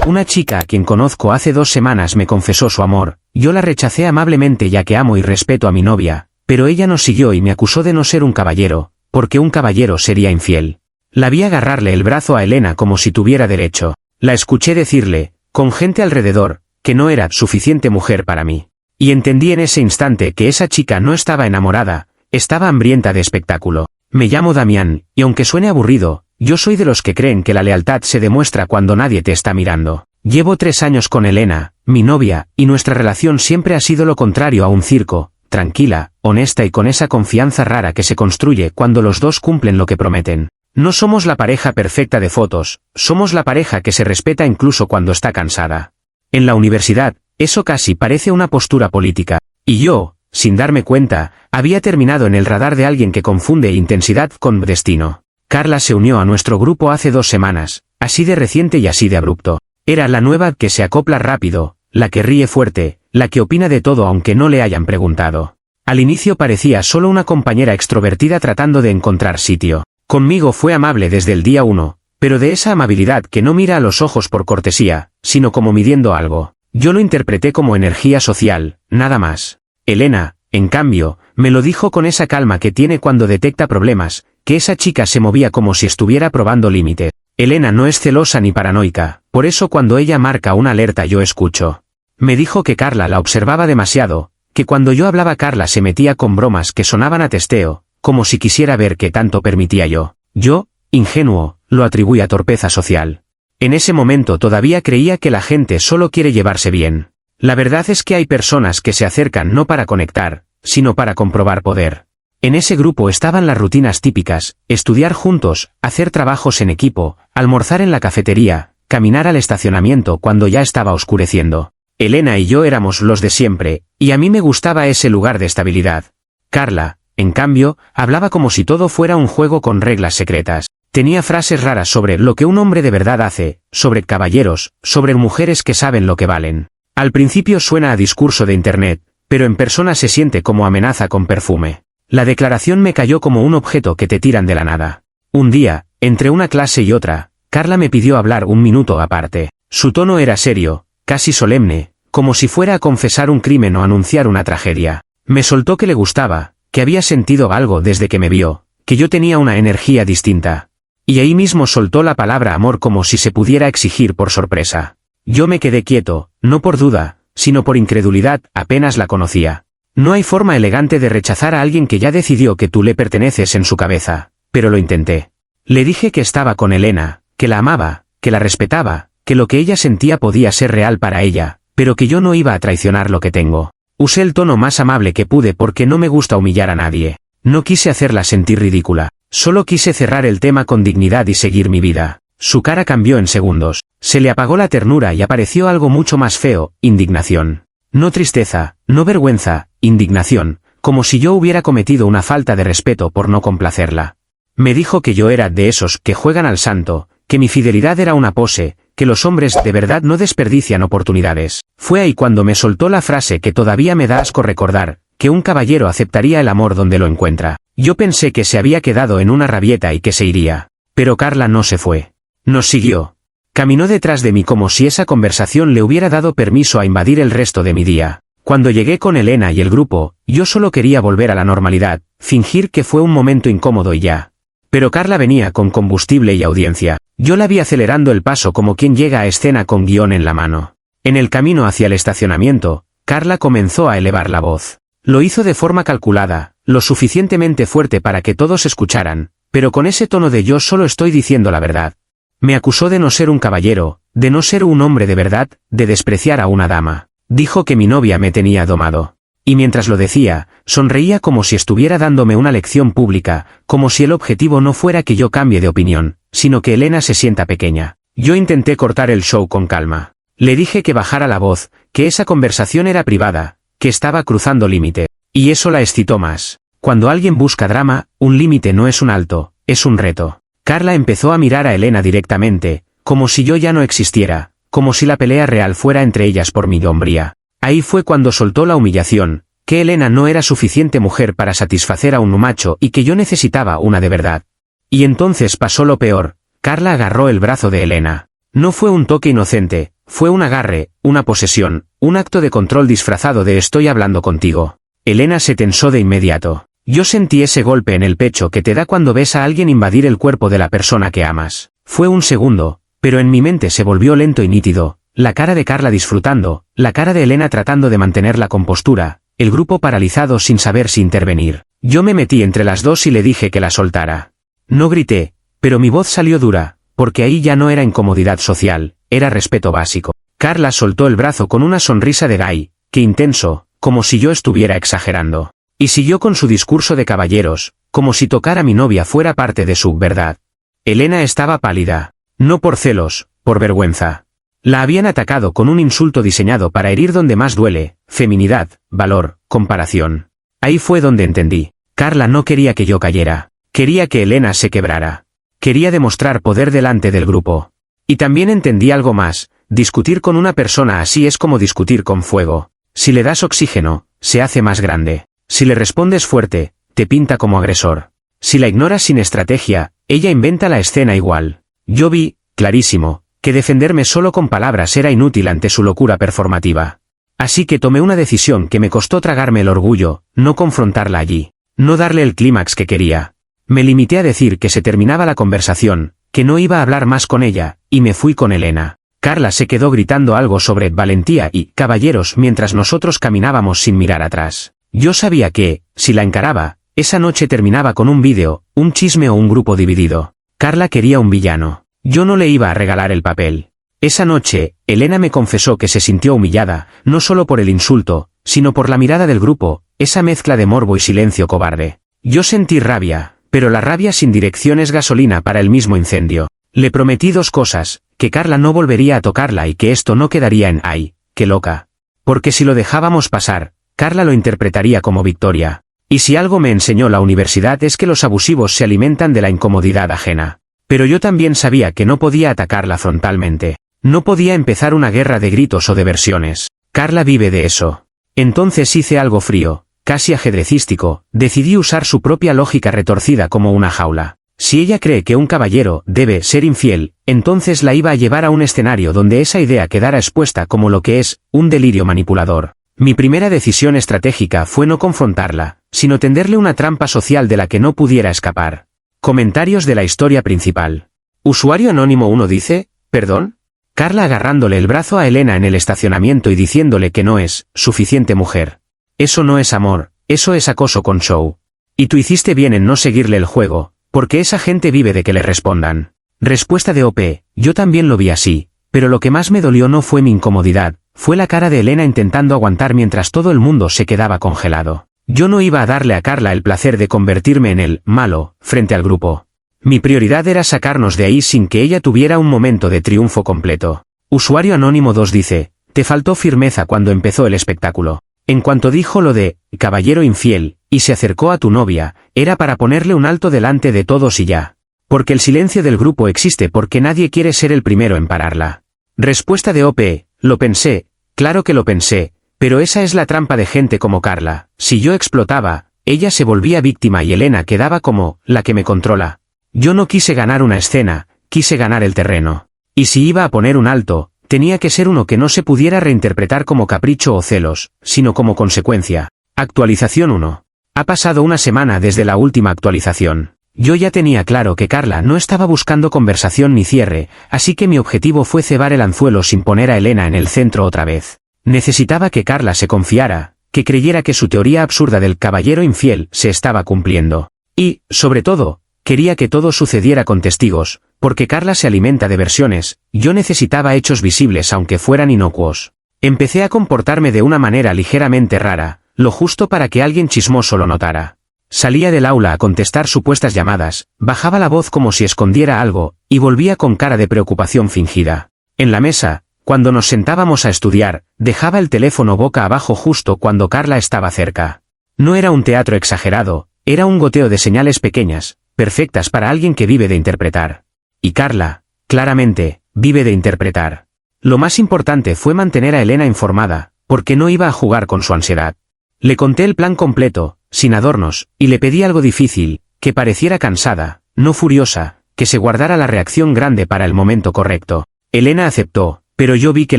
Una chica a quien conozco hace 2 semanas me confesó su amor, yo la rechacé amablemente ya que amo y respeto a mi novia, pero ella nos siguió y me acusó de no ser un caballero, porque un caballero sería infiel. La vi agarrarle el brazo a Elena como si tuviera derecho. La escuché decirle, con gente alrededor, que no era suficiente mujer para mí. Y entendí en ese instante que esa chica no estaba enamorada, estaba hambrienta de espectáculo. Me llamo Damián, y aunque suene aburrido, yo soy de los que creen que la lealtad se demuestra cuando nadie te está mirando. Llevo 3 años con Elena, mi novia, y nuestra relación siempre ha sido lo contrario a un circo, tranquila, honesta y con esa confianza rara que se construye cuando los dos cumplen lo que prometen. No somos la pareja perfecta de fotos, somos la pareja que se respeta incluso cuando está cansada. En la universidad, eso casi parece una postura política, y yo, sin darme cuenta, había terminado en el radar de alguien que confunde intensidad con destino. Carla se unió a nuestro grupo hace 2 semanas, así de reciente y así de abrupto. Era la nueva que se acopla rápido, la que ríe fuerte, la que opina de todo aunque no le hayan preguntado. Al inicio parecía solo una compañera extrovertida tratando de encontrar sitio. Conmigo fue amable desde el día 1, pero de esa amabilidad que no mira a los ojos por cortesía, sino como midiendo algo. Yo lo interpreté como energía social, nada más. Elena, en cambio, me lo dijo con esa calma que tiene cuando detecta problemas, que esa chica se movía como si estuviera probando límites. Elena no es celosa ni paranoica, por eso cuando ella marca una alerta yo escucho. Me dijo que Carla la observaba demasiado, que cuando yo hablaba Carla se metía con bromas que sonaban a testeo, como si quisiera ver qué tanto permitía yo. Yo, ingenuo, lo atribuí a torpeza social. En ese momento todavía creía que la gente solo quiere llevarse bien. La verdad es que hay personas que se acercan no para conectar, sino para comprobar poder. En ese grupo estaban las rutinas típicas, estudiar juntos, hacer trabajos en equipo, almorzar en la cafetería, caminar al estacionamiento cuando ya estaba oscureciendo. Elena y yo éramos los de siempre, y a mí me gustaba ese lugar de estabilidad. Carla, en cambio, hablaba como si todo fuera un juego con reglas secretas. Tenía frases raras sobre lo que un hombre de verdad hace, sobre caballeros, sobre mujeres que saben lo que valen. Al principio suena a discurso de internet, pero en persona se siente como amenaza con perfume. La declaración me cayó como un objeto que te tiran de la nada. Un día, entre una clase y otra, Carla me pidió hablar 1 minuto aparte. Su tono era serio, casi solemne, como si fuera a confesar un crimen o anunciar una tragedia. Me soltó que le gustaba, que había sentido algo desde que me vio, que yo tenía una energía distinta. Y ahí mismo soltó la palabra amor como si se pudiera exigir por sorpresa. Yo me quedé quieto, no por duda, sino por incredulidad, apenas la conocía. No hay forma elegante de rechazar a alguien que ya decidió que tú le perteneces en su cabeza, pero lo intenté. Le dije que estaba con Elena, que la amaba, que la respetaba, que lo que ella sentía podía ser real para ella, pero que yo no iba a traicionar lo que tengo. Usé el tono más amable que pude porque no me gusta humillar a nadie. No quise hacerla sentir ridícula, solo quise cerrar el tema con dignidad y seguir mi vida. Su cara cambió en segundos, se le apagó la ternura y apareció algo mucho más feo, indignación. No tristeza, no vergüenza, indignación, como si yo hubiera cometido una falta de respeto por no complacerla. Me dijo que yo era de esos que juegan al santo, que mi fidelidad era una pose, que los hombres de verdad no desperdician oportunidades. Fue ahí cuando me soltó la frase que todavía me da asco recordar, que un caballero aceptaría el amor donde lo encuentra. Yo pensé que se había quedado en una rabieta y que se iría. Pero Carla no se fue. Nos siguió. Caminó detrás de mí como si esa conversación le hubiera dado permiso a invadir el resto de mi día. Cuando llegué con Elena y el grupo, yo solo quería volver a la normalidad, fingir que fue un momento incómodo y ya. Pero Carla venía con combustible y audiencia. Yo la vi acelerando el paso como quien llega a escena con guión en la mano. En el camino hacia el estacionamiento, Carla comenzó a elevar la voz. Lo hizo de forma calculada, lo suficientemente fuerte para que todos escucharan, pero con ese tono de yo solo estoy diciendo la verdad. Me acusó de no ser un caballero, de no ser un hombre de verdad, de despreciar a una dama. Dijo que mi novia me tenía domado. Y mientras lo decía, sonreía como si estuviera dándome una lección pública, como si el objetivo no fuera que yo cambie de opinión, sino que Elena se sienta pequeña. Yo intenté cortar el show con calma. Le dije que bajara la voz, que esa conversación era privada, que estaba cruzando límite. Y eso la excitó más. Cuando alguien busca drama, un límite no es un alto, es un reto. Carla empezó a mirar a Elena directamente, como si yo ya no existiera, como si la pelea real fuera entre ellas por mi hombría. Ahí fue cuando soltó la humillación, que Elena no era suficiente mujer para satisfacer a un macho y que yo necesitaba una de verdad. Y entonces pasó lo peor, Carla agarró el brazo de Elena. No fue un toque inocente, fue un agarre, una posesión, un acto de control disfrazado de estoy hablando contigo. Elena se tensó de inmediato. Yo sentí ese golpe en el pecho que te da cuando ves a alguien invadir el cuerpo de la persona que amas. Fue un segundo, pero en mi mente se volvió lento y nítido, la cara de Carla disfrutando, la cara de Elena tratando de mantener la compostura, el grupo paralizado sin saber si intervenir. Yo me metí entre las dos y le dije que la soltara. No grité, pero mi voz salió dura, porque ahí ya no era incomodidad social, era respeto básico. Carla soltó el brazo con una sonrisa de gay, que intenso, como si yo estuviera exagerando. Y siguió con su discurso de caballeros, como si tocar a mi novia fuera parte de su verdad. Elena estaba pálida. No por celos, por vergüenza. La habían atacado con un insulto diseñado para herir donde más duele, feminidad, valor, comparación. Ahí fue donde entendí. Carla no quería que yo cayera. Quería que Elena se quebrara. Quería demostrar poder delante del grupo. Y también entendí algo más, discutir con una persona así es como discutir con fuego. Si le das oxígeno, se hace más grande. Si le respondes fuerte, te pinta como agresor. Si la ignoras sin estrategia, ella inventa la escena igual. Yo vi, clarísimo, que defenderme solo con palabras era inútil ante su locura performativa. Así que tomé una decisión que me costó tragarme el orgullo, no confrontarla allí, no darle el clímax que quería. Me limité a decir que se terminaba la conversación, que no iba a hablar más con ella, y me fui con Elena. Carla se quedó gritando algo sobre valentía y caballeros mientras nosotros caminábamos sin mirar atrás. Yo sabía que, si la encaraba, esa noche terminaba con un vídeo, un chisme o un grupo dividido. Carla quería un villano. Yo no le iba a regalar el papel. Esa noche, Elena me confesó que se sintió humillada, no solo por el insulto, sino por la mirada del grupo, esa mezcla de morbo y silencio cobarde. Yo sentí rabia, pero la rabia sin dirección es gasolina para el mismo incendio. Le prometí dos cosas, que Carla no volvería a tocarla y que esto no quedaría en ¡ay, qué loca! Porque si lo dejábamos pasar, Carla lo interpretaría como victoria. Y si algo me enseñó la universidad es que los abusivos se alimentan de la incomodidad ajena. Pero yo también sabía que no podía atacarla frontalmente. No podía empezar una guerra de gritos o de versiones. Carla vive de eso. Entonces hice algo frío, casi ajedrecístico, decidí usar su propia lógica retorcida como una jaula. Si ella cree que un caballero debe ser infiel, entonces la iba a llevar a un escenario donde esa idea quedara expuesta como lo que es, un delirio manipulador. Mi primera decisión estratégica fue no confrontarla, sino tenderle una trampa social de la que no pudiera escapar. Comentarios de la historia principal. Usuario anónimo 1 dice, ¿perdón? Carla agarrándole el brazo a Elena en el estacionamiento y diciéndole que no es suficiente mujer. Eso no es amor, eso es acoso con show. Y tú hiciste bien en no seguirle el juego, porque esa gente vive de que le respondan. Respuesta de OP, yo también lo vi así, pero lo que más me dolió no fue mi incomodidad, fue la cara de Elena intentando aguantar mientras todo el mundo se quedaba congelado. Yo no iba a darle a Carla el placer de convertirme en el malo, frente al grupo. Mi prioridad era sacarnos de ahí sin que ella tuviera un momento de triunfo completo. Usuario anónimo 2 dice, te faltó firmeza cuando empezó el espectáculo. En cuanto dijo lo de, caballero infiel, y se acercó a tu novia, era para ponerle un alto delante de todos y ya. Porque el silencio del grupo existe porque nadie quiere ser el primero en pararla. Respuesta de OP, lo pensé, claro que lo pensé, pero esa es la trampa de gente como Carla. Si yo explotaba, ella se volvía víctima y Elena quedaba como, la que me controla. Yo no quise ganar una escena, quise ganar el terreno. Y si iba a poner un alto, tenía que ser uno que no se pudiera reinterpretar como capricho o celos, sino como consecuencia. Actualización 1. Ha pasado una semana desde la última actualización. Yo ya tenía claro que Carla no estaba buscando conversación ni cierre, así que mi objetivo fue cebar el anzuelo sin poner a Elena en el centro otra vez. Necesitaba que Carla se confiara, que creyera que su teoría absurda del caballero infiel se estaba cumpliendo. Y, sobre todo, quería que todo sucediera con testigos, porque Carla se alimenta de versiones, yo necesitaba hechos visibles aunque fueran inocuos. Empecé a comportarme de una manera ligeramente rara, lo justo para que alguien chismoso lo notara. Salía del aula a contestar supuestas llamadas, bajaba la voz como si escondiera algo, y volvía con cara de preocupación fingida. En la mesa, cuando nos sentábamos a estudiar, dejaba el teléfono boca abajo justo cuando Carla estaba cerca. No era un teatro exagerado, era un goteo de señales pequeñas, perfectas para alguien que vive de interpretar. Y Carla, claramente, vive de interpretar. Lo más importante fue mantener a Elena informada, porque no iba a jugar con su ansiedad. Le conté el plan completo, sin adornos, y le pedí algo difícil, que pareciera cansada, no furiosa, que se guardara la reacción grande para el momento correcto. Elena aceptó, pero yo vi que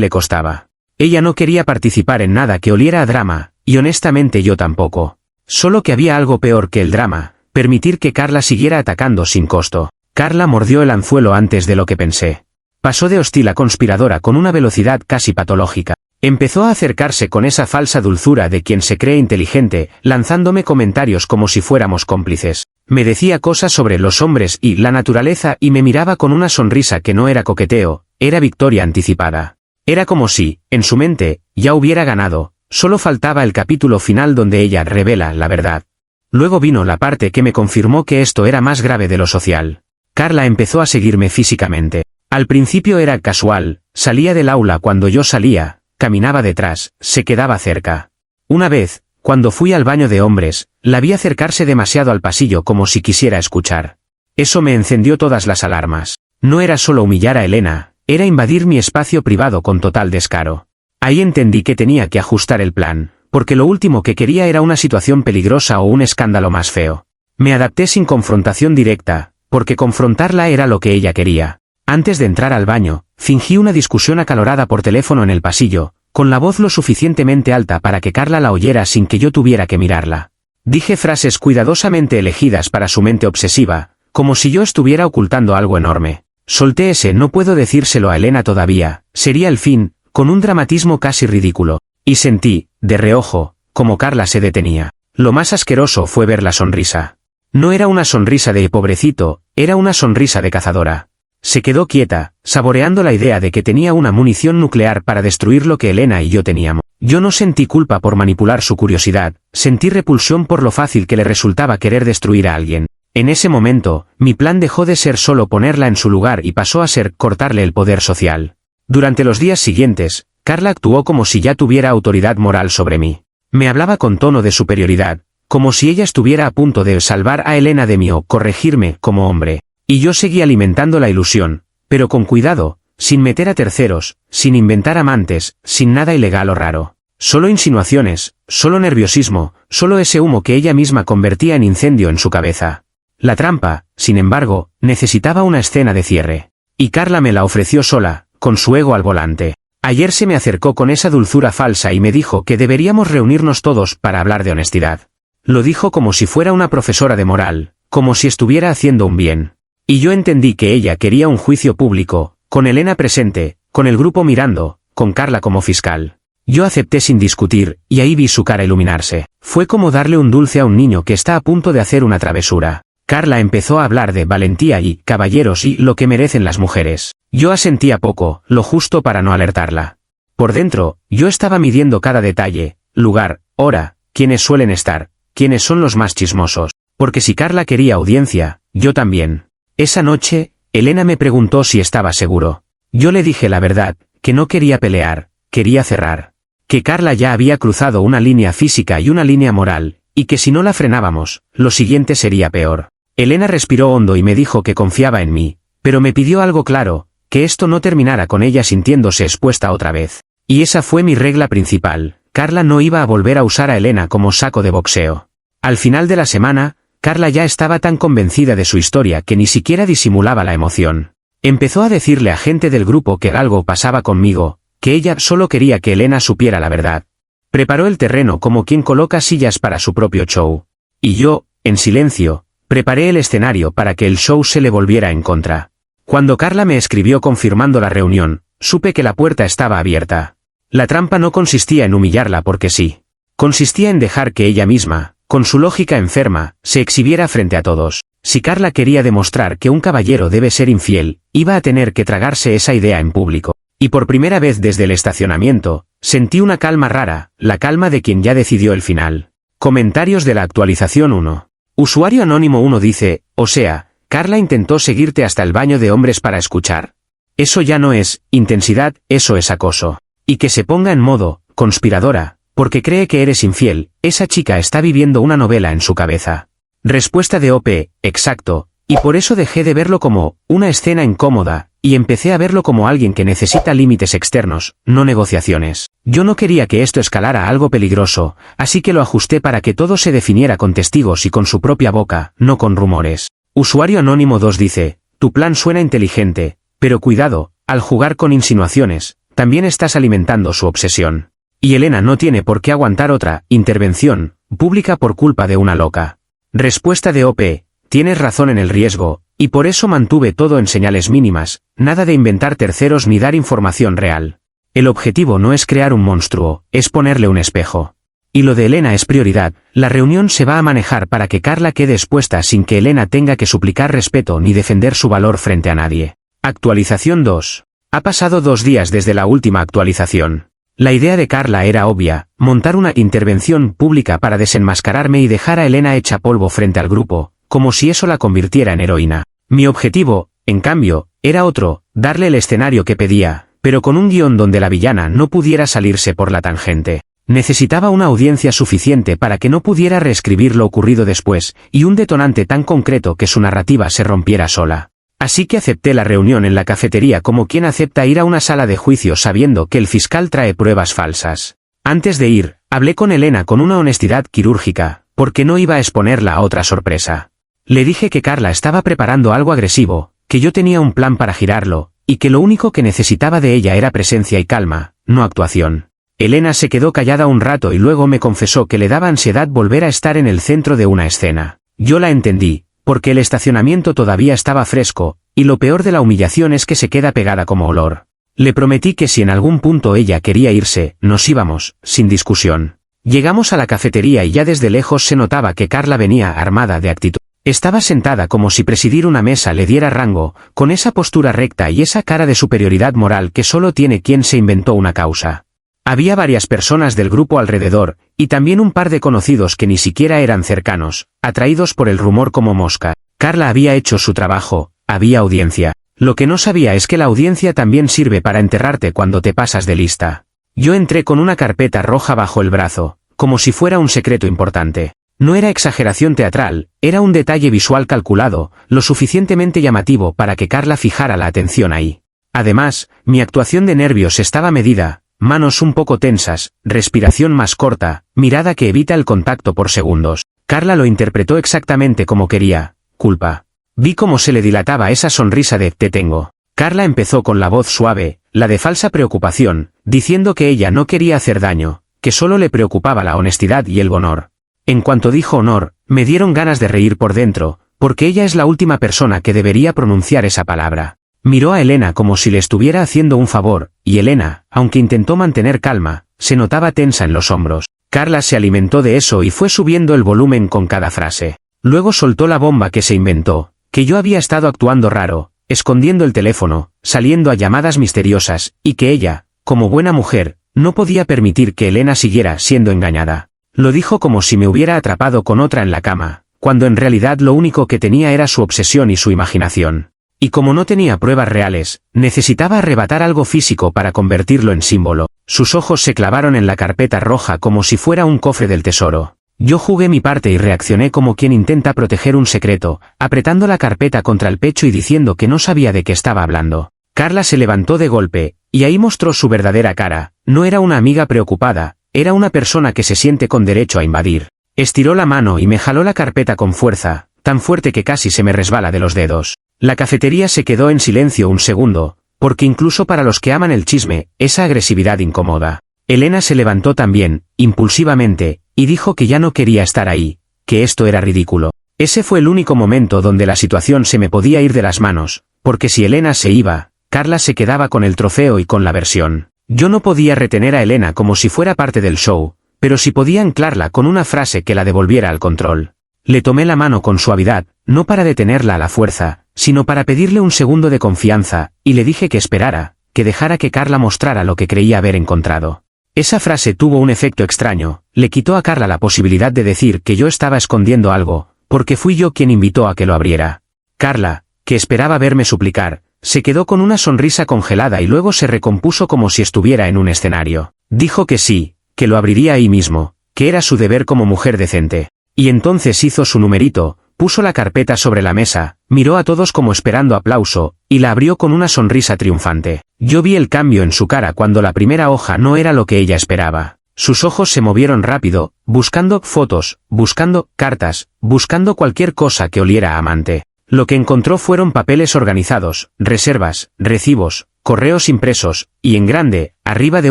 le costaba. Ella no quería participar en nada que oliera a drama, y honestamente yo tampoco. Solo que había algo peor que el drama, permitir que Carla siguiera atacando sin costo. Carla mordió el anzuelo antes de lo que pensé. Pasó de hostil a conspiradora con una velocidad casi patológica. Empezó a acercarse con esa falsa dulzura de quien se cree inteligente, lanzándome comentarios como si fuéramos cómplices. Me decía cosas sobre los hombres y la naturaleza y me miraba con una sonrisa que no era coqueteo, era victoria anticipada. Era como si, en su mente, ya hubiera ganado, solo faltaba el capítulo final donde ella revela la verdad. Luego vino la parte que me confirmó que esto era más grave de lo social. Carla empezó a seguirme físicamente. Al principio era casual, salía del aula cuando yo salía, caminaba detrás, se quedaba cerca. Una vez, cuando fui al baño de hombres, la vi acercarse demasiado al pasillo como si quisiera escuchar. Eso me encendió todas las alarmas. No era solo humillar a Elena, era invadir mi espacio privado con total descaro. Ahí entendí que tenía que ajustar el plan, porque lo último que quería era una situación peligrosa o un escándalo más feo. Me adapté sin confrontación directa, porque confrontarla era lo que ella quería. Antes de entrar al baño, fingí una discusión acalorada por teléfono en el pasillo, con la voz lo suficientemente alta para que Carla la oyera sin que yo tuviera que mirarla. Dije frases cuidadosamente elegidas para su mente obsesiva, como si yo estuviera ocultando algo enorme. Solté ese "no puedo decírselo a Elena todavía", sería el fin, con un dramatismo casi ridículo. Y sentí, de reojo, como Carla se detenía. Lo más asqueroso fue ver la sonrisa. No era una sonrisa de pobrecito, era una sonrisa de cazadora. Se quedó quieta, saboreando la idea de que tenía una munición nuclear para destruir lo que Elena y yo teníamos. Yo no sentí culpa por manipular su curiosidad, sentí repulsión por lo fácil que le resultaba querer destruir a alguien. En ese momento, mi plan dejó de ser solo ponerla en su lugar y pasó a ser cortarle el poder social. Durante los días siguientes, Carla actuó como si ya tuviera autoridad moral sobre mí. Me hablaba con tono de superioridad, como si ella estuviera a punto de salvar a Elena de mí o corregirme como hombre. Y yo seguí alimentando la ilusión, pero con cuidado, sin meter a terceros, sin inventar amantes, sin nada ilegal o raro. Solo insinuaciones, solo nerviosismo, solo ese humo que ella misma convertía en incendio en su cabeza. La trampa, sin embargo, necesitaba una escena de cierre. Y Carla me la ofreció sola, con su ego al volante. Ayer se me acercó con esa dulzura falsa y me dijo que deberíamos reunirnos todos para hablar de honestidad. Lo dijo como si fuera una profesora de moral, como si estuviera haciendo un bien. Y yo entendí que ella quería un juicio público, con Elena presente, con el grupo mirando, con Carla como fiscal. Yo acepté sin discutir, y ahí vi su cara iluminarse. Fue como darle un dulce a un niño que está a punto de hacer una travesura. Carla empezó a hablar de valentía y caballeros y lo que merecen las mujeres. Yo asentía poco, lo justo para no alertarla. Por dentro, yo estaba midiendo cada detalle, lugar, hora, quiénes suelen estar, quiénes son los más chismosos. Porque si Carla quería audiencia, yo también. Esa noche, Elena me preguntó si estaba seguro. Yo le dije la verdad, que no quería pelear, quería cerrar. Que Carla ya había cruzado una línea física y una línea moral, y que si no la frenábamos, lo siguiente sería peor. Elena respiró hondo y me dijo que confiaba en mí, pero me pidió algo claro, que esto no terminara con ella sintiéndose expuesta otra vez. Y esa fue mi regla principal, Carla no iba a volver a usar a Elena como saco de boxeo. Al final de la semana, Carla ya estaba tan convencida de su historia que ni siquiera disimulaba la emoción. Empezó a decirle a gente del grupo que algo pasaba conmigo, que ella solo quería que Elena supiera la verdad. Preparó el terreno como quien coloca sillas para su propio show. Y yo, en silencio, preparé el escenario para que el show se le volviera en contra. Cuando Carla me escribió confirmando la reunión, supe que la puerta estaba abierta. La trampa no consistía en humillarla porque sí. Consistía en dejar que ella misma, con su lógica enferma, se exhibiera frente a todos. Si Carla quería demostrar que un caballero debe ser infiel, iba a tener que tragarse esa idea en público. Y por primera vez desde el estacionamiento, sentí una calma rara, la calma de quien ya decidió el final. Comentarios de la actualización 1. Usuario anónimo 1 dice, o sea, Carla intentó seguirte hasta el baño de hombres para escuchar. Eso ya no es intensidad, eso es acoso. Y que se ponga en modo conspiradora, porque cree que eres infiel, esa chica está viviendo una novela en su cabeza. Respuesta de OP, exacto, y por eso dejé de verlo como una escena incómoda, y empecé a verlo como alguien que necesita límites externos, no negociaciones. Yo no quería que esto escalara a algo peligroso, así que lo ajusté para que todo se definiera con testigos y con su propia boca, no con rumores. Usuario anónimo 2 dice, tu plan suena inteligente, pero cuidado, Al jugar con insinuaciones, también estás alimentando su obsesión. Y Elena no tiene por qué aguantar otra intervención pública por culpa de una loca. Respuesta de OP, tienes razón en el riesgo, y por eso mantuve todo en señales mínimas, nada de inventar terceros ni dar información real. El objetivo no es crear un monstruo, es ponerle un espejo. Y lo de Elena es prioridad, la reunión se va a manejar para que Carla quede expuesta sin que Elena tenga que suplicar respeto ni defender su valor frente a nadie. Actualización 2. Ha pasado 2 días desde la última actualización. La idea de Carla era obvia, montar una intervención pública para desenmascararme y dejar a Elena hecha polvo frente al grupo, como si eso la convirtiera en heroína. Mi objetivo, en cambio, era otro, darle el escenario que pedía, pero con un guión donde la villana no pudiera salirse por la tangente. Necesitaba una audiencia suficiente para que no pudiera reescribir lo ocurrido después, y un detonante tan concreto que su narrativa se rompiera sola. Así que acepté la reunión en la cafetería como quien acepta ir a una sala de juicio sabiendo que el fiscal trae pruebas falsas. Antes de ir, hablé con Elena con una honestidad quirúrgica, porque no iba a exponerla a otra sorpresa. Le dije que Carla estaba preparando algo agresivo, que yo tenía un plan para girarlo, y que lo único que necesitaba de ella era presencia y calma, no actuación. Elena se quedó callada un rato y luego me confesó que le daba ansiedad volver a estar en el centro de una escena. Yo la entendí, porque el estacionamiento todavía estaba fresco, y lo peor de la humillación es que se queda pegada como olor. Le prometí que si en algún punto ella quería irse, nos íbamos, sin discusión. Llegamos a la cafetería y ya desde lejos se notaba que Carla venía armada de actitud. Estaba sentada como si presidir una mesa le diera rango, con esa postura recta y esa cara de superioridad moral que solo tiene quien se inventó una causa. Había varias personas del grupo alrededor, y también un par de conocidos que ni siquiera eran cercanos, atraídos por el rumor como mosca. Carla había hecho su trabajo, había audiencia. Lo que no sabía es que la audiencia también sirve para enterrarte cuando te pasas de lista. Yo entré con una carpeta roja bajo el brazo, como si fuera un secreto importante. No era exageración teatral, era un detalle visual calculado, lo suficientemente llamativo para que Carla fijara la atención ahí. Además, mi actuación de nervios estaba medida, manos un poco tensas, respiración más corta, mirada que evita el contacto por segundos. Carla lo interpretó exactamente como quería, culpa. Vi cómo se le dilataba esa sonrisa de «te tengo». Carla empezó con la voz suave, la de falsa preocupación, diciendo que ella no quería hacer daño, que solo le preocupaba la honestidad y el honor. En cuanto dijo honor, me dieron ganas de reír por dentro, porque ella es la última persona que debería pronunciar esa palabra. Miró a Elena como si le estuviera haciendo un favor, y Elena, aunque intentó mantener calma, se notaba tensa en los hombros. Carla se alimentó de eso y fue subiendo el volumen con cada frase. Luego soltó la bomba que se inventó, que yo había estado actuando raro, escondiendo el teléfono, saliendo a llamadas misteriosas, y que ella, como buena mujer, no podía permitir que Elena siguiera siendo engañada. Lo dijo como si me hubiera atrapado con otra en la cama, cuando en realidad lo único que tenía era su obsesión y su imaginación. Y como no tenía pruebas reales, necesitaba arrebatar algo físico para convertirlo en símbolo. Sus ojos se clavaron en la carpeta roja como si fuera un cofre del tesoro. Yo jugué mi parte y reaccioné como quien intenta proteger un secreto, apretando la carpeta contra el pecho y diciendo que no sabía de qué estaba hablando. Carla se levantó de golpe, y ahí mostró su verdadera cara. No era una amiga preocupada, era una persona que se siente con derecho a invadir. Estiró la mano y me jaló la carpeta con fuerza, tan fuerte que casi se me resbala de los dedos. La cafetería se quedó en silencio un segundo, porque incluso para los que aman el chisme, esa agresividad incomoda. Elena se levantó también, impulsivamente, y dijo que ya no quería estar ahí, que esto era ridículo. Ese fue el único momento donde la situación se me podía ir de las manos, porque si Elena se iba, Carla se quedaba con el trofeo y con la versión. Yo no podía retener a Elena como si fuera parte del show, pero sí podía anclarla con una frase que la devolviera al control. Le tomé la mano con suavidad, no para detenerla a la fuerza, sino para pedirle un segundo de confianza, y le dije que esperara, que dejara que Carla mostrara lo que creía haber encontrado. Esa frase tuvo un efecto extraño, le quitó a Carla la posibilidad de decir que yo estaba escondiendo algo, porque fui yo quien invitó a que lo abriera. Carla, que esperaba verme suplicar, se quedó con una sonrisa congelada y luego se recompuso como si estuviera en un escenario. Dijo que sí, que lo abriría ahí mismo, que era su deber como mujer decente. Y entonces hizo su numerito, puso la carpeta sobre la mesa, miró a todos como esperando aplauso, y la abrió con una sonrisa triunfante. Yo vi el cambio en su cara cuando la primera hoja no era lo que ella esperaba. Sus ojos se movieron rápido, buscando fotos, buscando cartas, buscando cualquier cosa que oliera a amante. Lo que encontró fueron papeles organizados, reservas, recibos, correos impresos, y en grande, arriba de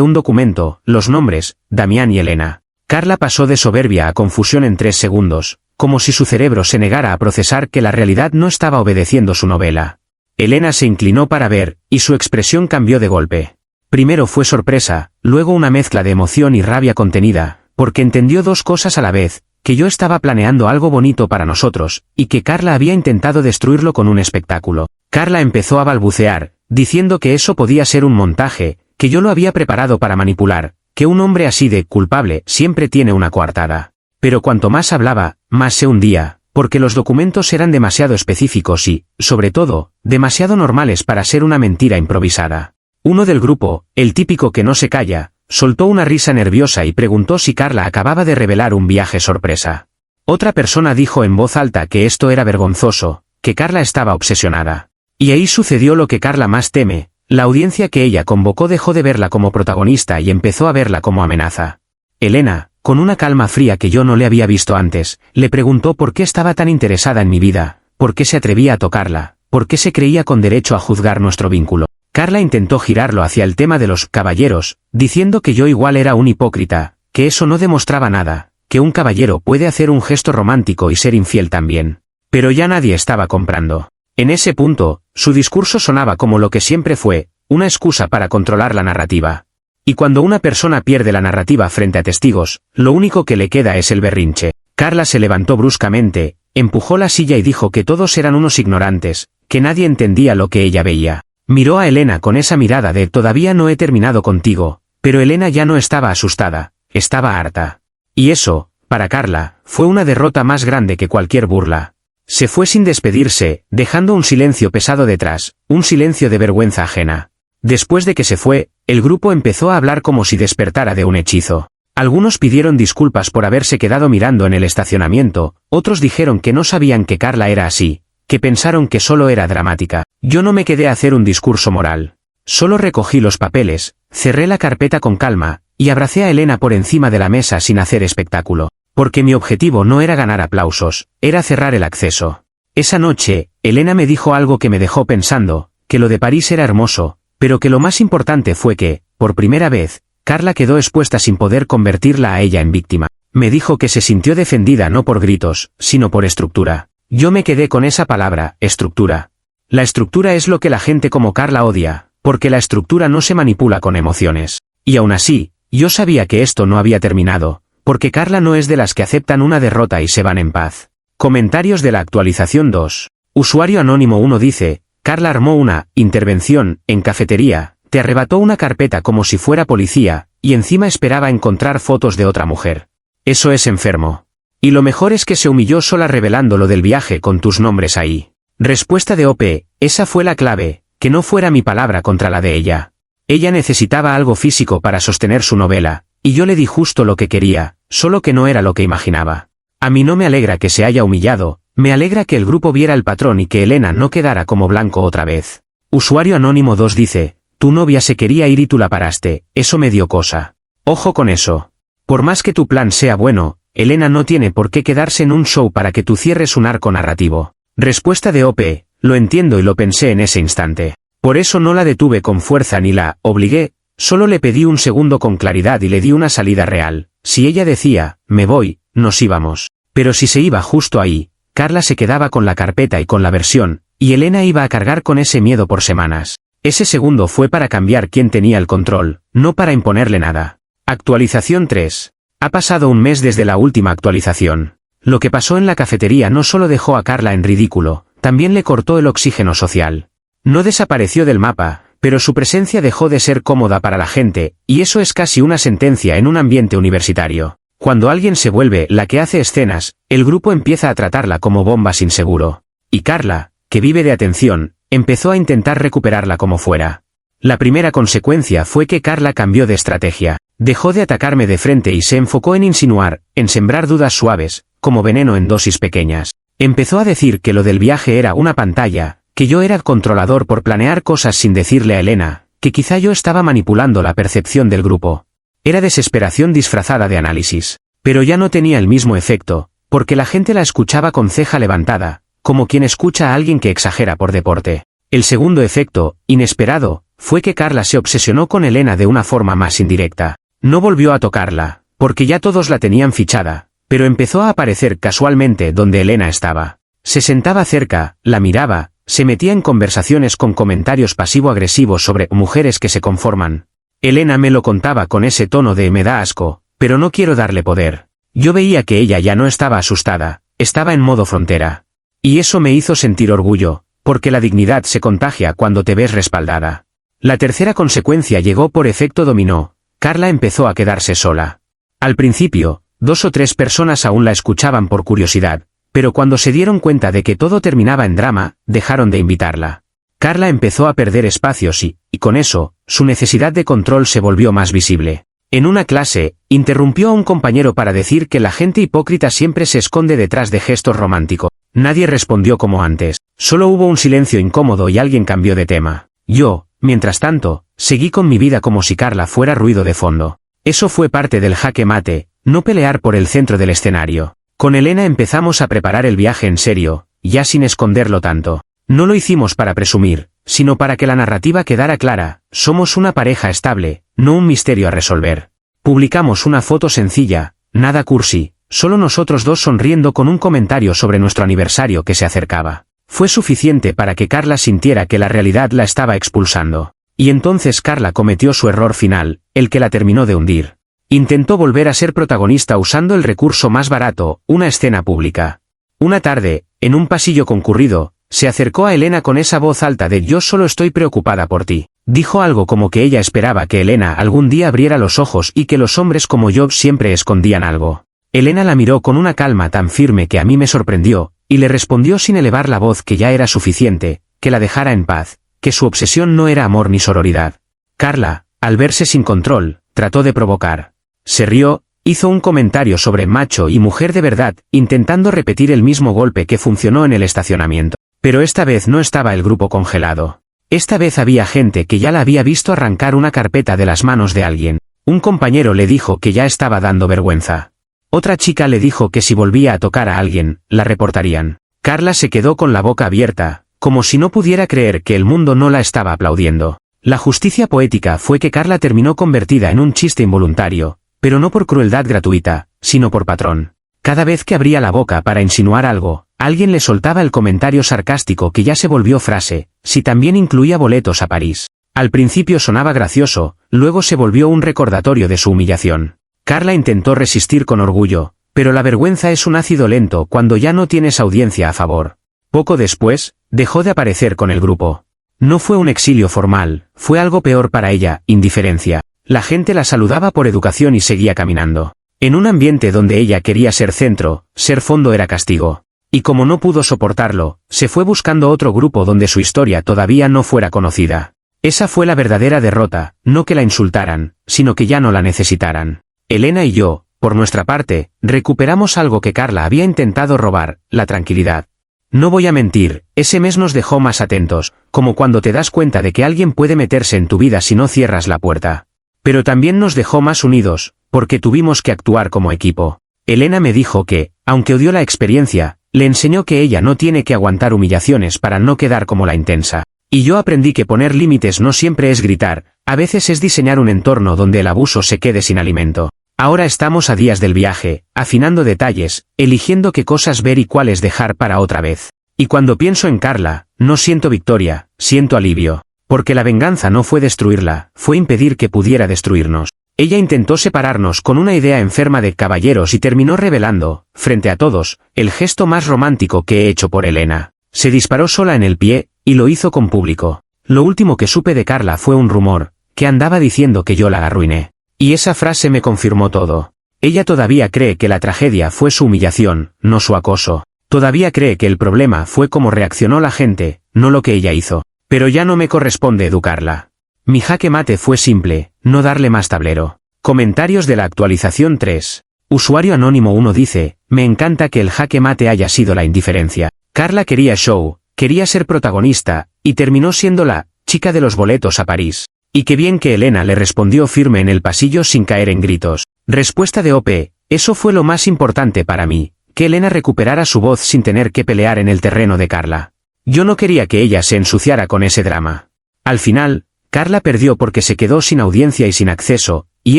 un documento, los nombres, Damián y Elena. Carla pasó de soberbia a confusión en 3 segundos, como si su cerebro se negara a procesar que la realidad no estaba obedeciendo su novela. Elena se inclinó para ver, y su expresión cambió de golpe. Primero fue sorpresa, luego una mezcla de emoción y rabia contenida, porque entendió 2 cosas a la vez, que yo estaba planeando algo bonito para nosotros, y que Carla había intentado destruirlo con un espectáculo. Carla empezó a balbucear, diciendo que eso podía ser un montaje, que yo lo había preparado para manipular, que un hombre así de culpable siempre tiene una coartada. Pero cuanto más hablaba, más se hundía, porque los documentos eran demasiado específicos y, sobre todo, demasiado normales para ser una mentira improvisada. Uno del grupo, el típico que no se calla, soltó una risa nerviosa y preguntó si Carla acababa de revelar un viaje sorpresa. Otra persona dijo en voz alta que esto era vergonzoso, que Carla estaba obsesionada. Y ahí sucedió lo que Carla más teme, la audiencia que ella convocó dejó de verla como protagonista y empezó a verla como amenaza. Elena, con una calma fría que yo no le había visto antes, le preguntó por qué estaba tan interesada en mi vida, por qué se atrevía a tocarla, por qué se creía con derecho a juzgar nuestro vínculo. Carla intentó girarlo hacia el tema de los caballeros, diciendo que yo igual era un hipócrita, que eso no demostraba nada, que un caballero puede hacer un gesto romántico y ser infiel también. Pero ya nadie estaba comprando. En ese punto, su discurso sonaba como lo que siempre fue, una excusa para controlar la narrativa. Y cuando una persona pierde la narrativa frente a testigos, lo único que le queda es el berrinche. Carla se levantó bruscamente, empujó la silla y dijo que todos eran unos ignorantes, que nadie entendía lo que ella veía. Miró a Elena con esa mirada de todavía no he terminado contigo, pero Elena ya no estaba asustada, estaba harta. Y eso, para Carla, fue una derrota más grande que cualquier burla. Se fue sin despedirse, dejando un silencio pesado detrás, un silencio de vergüenza ajena. Después de que se fue, el grupo empezó a hablar como si despertara de un hechizo. Algunos pidieron disculpas por haberse quedado mirando en el estacionamiento, otros dijeron que no sabían que Carla era así, que pensaron que solo era dramática. Yo no me quedé a hacer un discurso moral. Solo recogí los papeles, cerré la carpeta con calma, y abracé a Elena por encima de la mesa sin hacer espectáculo. Porque mi objetivo no era ganar aplausos, era cerrar el acceso. Esa noche, Elena me dijo algo que me dejó pensando, que lo de París era hermoso, pero que lo más importante fue que, por primera vez, Carla quedó expuesta sin poder convertirla a ella en víctima. Me dijo que se sintió defendida no por gritos, sino por estructura. Yo me quedé con esa palabra, estructura. La estructura es lo que la gente como Carla odia, porque la estructura no se manipula con emociones. Y aún así, yo sabía que esto no había terminado, porque Carla no es de las que aceptan una derrota y se van en paz. Comentarios de la actualización 2. Usuario anónimo 1 dice, Carla armó una intervención en cafetería, te arrebató una carpeta como si fuera policía, y encima esperaba encontrar fotos de otra mujer. Eso es enfermo. Y lo mejor es que se humilló sola revelando lo del viaje con tus nombres ahí. Respuesta de OP, esa fue la clave, que no fuera mi palabra contra la de ella. Ella necesitaba algo físico para sostener su novela, y yo le di justo lo que quería, solo que no era lo que imaginaba. A mí no me alegra que se haya humillado, me alegra que el grupo viera el patrón y que Elena no quedara como blanco otra vez. Usuario anónimo 2 dice, tu novia se quería ir y tú la paraste, eso me dio cosa. Ojo con eso. Por más que tu plan sea bueno, Elena no tiene por qué quedarse en un show para que tú cierres un arco narrativo. Respuesta de OP, lo entiendo y lo pensé en ese instante. Por eso no la detuve con fuerza ni la obligué, solo le pedí un segundo con claridad y le di una salida real. Si ella decía, me voy, nos íbamos. Pero si se iba justo ahí, Carla se quedaba con la carpeta y con la versión, y Elena iba a cargar con ese miedo por semanas. Ese segundo fue para cambiar quién tenía el control, no para imponerle nada. Actualización 3. Ha pasado un mes desde la última actualización. Lo que pasó en la cafetería no solo dejó a Carla en ridículo, también le cortó el oxígeno social. No desapareció del mapa, pero su presencia dejó de ser cómoda para la gente, y eso es casi una sentencia en un ambiente universitario. Cuando alguien se vuelve la que hace escenas, el grupo empieza a tratarla como bomba sin seguro. Y Carla, que vive de atención, empezó a intentar recuperarla como fuera. La primera consecuencia fue que Carla cambió de estrategia. Dejó de atacarme de frente y se enfocó en insinuar, en sembrar dudas suaves, como veneno en dosis pequeñas. Empezó a decir que lo del viaje era una pantalla, que yo era controlador por planear cosas sin decirle a Elena, que quizá yo estaba manipulando la percepción del grupo. Era desesperación disfrazada de análisis. Pero ya no tenía el mismo efecto, porque la gente la escuchaba con ceja levantada, como quien escucha a alguien que exagera por deporte. El segundo efecto, inesperado, fue que Carla se obsesionó con Elena de una forma más indirecta. No volvió a tocarla, porque ya todos la tenían fichada, pero empezó a aparecer casualmente donde Elena estaba. Se sentaba cerca, la miraba, se metía en conversaciones con comentarios pasivo-agresivos sobre mujeres que se conforman. Elena me lo contaba con ese tono de me da asco, pero no quiero darle poder. Yo veía que ella ya no estaba asustada, estaba en modo frontera. Y eso me hizo sentir orgullo, porque la dignidad se contagia cuando te ves respaldada. La tercera consecuencia llegó por efecto dominó. Carla empezó a quedarse sola. Al principio, 2 o 3 personas aún la escuchaban por curiosidad, pero cuando se dieron cuenta de que todo terminaba en drama, dejaron de invitarla. Carla empezó a perder espacios y con eso, su necesidad de control se volvió más visible. En una clase, interrumpió a un compañero para decir que la gente hipócrita siempre se esconde detrás de gestos románticos. Nadie respondió como antes, solo hubo un silencio incómodo y alguien cambió de tema. Yo, mientras tanto, seguí con mi vida como si Carla fuera ruido de fondo. Eso fue parte del jaque mate, no pelear por el centro del escenario. Con Elena empezamos a preparar el viaje en serio, ya sin esconderlo tanto. No lo hicimos para presumir, sino para que la narrativa quedara clara, somos una pareja estable, no un misterio a resolver. Publicamos una foto sencilla, nada cursi, solo nosotros dos sonriendo con un comentario sobre nuestro aniversario que se acercaba. Fue suficiente para que Carla sintiera que la realidad la estaba expulsando. Y entonces Carla cometió su error final, el que la terminó de hundir. Intentó volver a ser protagonista usando el recurso más barato, una escena pública. Una tarde, en un pasillo concurrido, se acercó a Elena con esa voz alta de yo solo estoy preocupada por ti. Dijo algo como que ella esperaba que Elena algún día abriera los ojos y que los hombres como yo siempre escondían algo. Elena la miró con una calma tan firme que a mí me sorprendió, y le respondió sin elevar la voz que ya era suficiente, que la dejara en paz, que su obsesión no era amor ni sororidad. Carla, al verse sin control, trató de provocar. Se rió, hizo un comentario sobre macho y mujer de verdad, intentando repetir el mismo golpe que funcionó en el estacionamiento. Pero esta vez no estaba el grupo congelado. Esta vez había gente que ya la había visto arrancar una carpeta de las manos de alguien. Un compañero le dijo que ya estaba dando vergüenza. Otra chica le dijo que si volvía a tocar a alguien, la reportarían. Carla se quedó con la boca abierta, como si no pudiera creer que el mundo no la estaba aplaudiendo. La justicia poética fue que Carla terminó convertida en un chiste involuntario, pero no por crueldad gratuita, sino por patrón. Cada vez que abría la boca para insinuar algo, alguien le soltaba el comentario sarcástico que ya se volvió frase, si también incluía boletos a París. Al principio sonaba gracioso, luego se volvió un recordatorio de su humillación. Carla intentó resistir con orgullo, pero la vergüenza es un ácido lento cuando ya no tienes audiencia a favor. Poco después, dejó de aparecer con el grupo. No fue un exilio formal, fue algo peor para ella, indiferencia. La gente la saludaba por educación y seguía caminando. En un ambiente donde ella quería ser centro, ser fondo era castigo. Y como no pudo soportarlo, se fue buscando otro grupo donde su historia todavía no fuera conocida. Esa fue la verdadera derrota, no que la insultaran, sino que ya no la necesitaran. Elena y yo, por nuestra parte, recuperamos algo que Carla había intentado robar, la tranquilidad. No voy a mentir, ese mes nos dejó más atentos, como cuando te das cuenta de que alguien puede meterse en tu vida si no cierras la puerta. Pero también nos dejó más unidos, porque tuvimos que actuar como equipo. Elena me dijo que, aunque odió la experiencia, le enseñó que ella no tiene que aguantar humillaciones para no quedar como la intensa. Y yo aprendí que poner límites no siempre es gritar, a veces es diseñar un entorno donde el abuso se quede sin alimento. Ahora estamos a días del viaje, afinando detalles, eligiendo qué cosas ver y cuáles dejar para otra vez. Y cuando pienso en Carla, no siento victoria, siento alivio. Porque la venganza no fue destruirla, fue impedir que pudiera destruirnos. Ella intentó separarnos con una idea enferma de caballeros y terminó revelando, frente a todos, el gesto más romántico que he hecho por Elena. Se disparó sola en el pie, y lo hizo con público. Lo último que supe de Carla fue un rumor, que andaba diciendo que yo la arruiné. Y esa frase me confirmó todo. Ella todavía cree que la tragedia fue su humillación, no su acoso. Todavía cree que el problema fue cómo reaccionó la gente, no lo que ella hizo. Pero ya no me corresponde educarla. Mi jaque mate fue simple, no darle más tablero. Comentarios de la actualización 3. Usuario anónimo 1 dice, me encanta que el jaque mate haya sido la indiferencia. Carla quería show, quería ser protagonista, y terminó siendo la chica de los boletos a París. Y qué bien que Elena le respondió firme en el pasillo sin caer en gritos. Respuesta de OP, eso fue lo más importante para mí, que Elena recuperara su voz sin tener que pelear en el terreno de Carla. Yo no quería que ella se ensuciara con ese drama. Al final, Carla perdió porque se quedó sin audiencia y sin acceso, y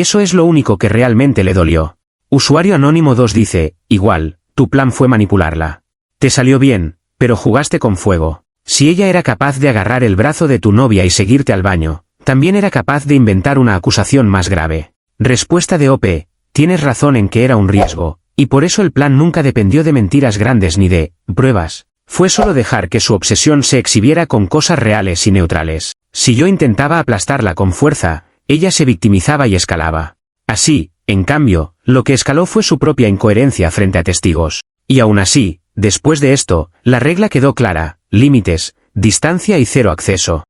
eso es lo único que realmente le dolió. Usuario Anónimo 2 dice, igual, tu plan fue manipularla. Te salió bien, pero jugaste con fuego. Si ella era capaz de agarrar el brazo de tu novia y seguirte al baño, también era capaz de inventar una acusación más grave. Respuesta de OP, tienes razón en que era un riesgo, y por eso el plan nunca dependió de mentiras grandes ni de pruebas. Fue solo dejar que su obsesión se exhibiera con cosas reales y neutrales. Si yo intentaba aplastarla con fuerza, ella se victimizaba y escalaba. Así, en cambio, lo que escaló fue su propia incoherencia frente a testigos. Y aún así, después de esto, la regla quedó clara, límites, distancia y cero acceso.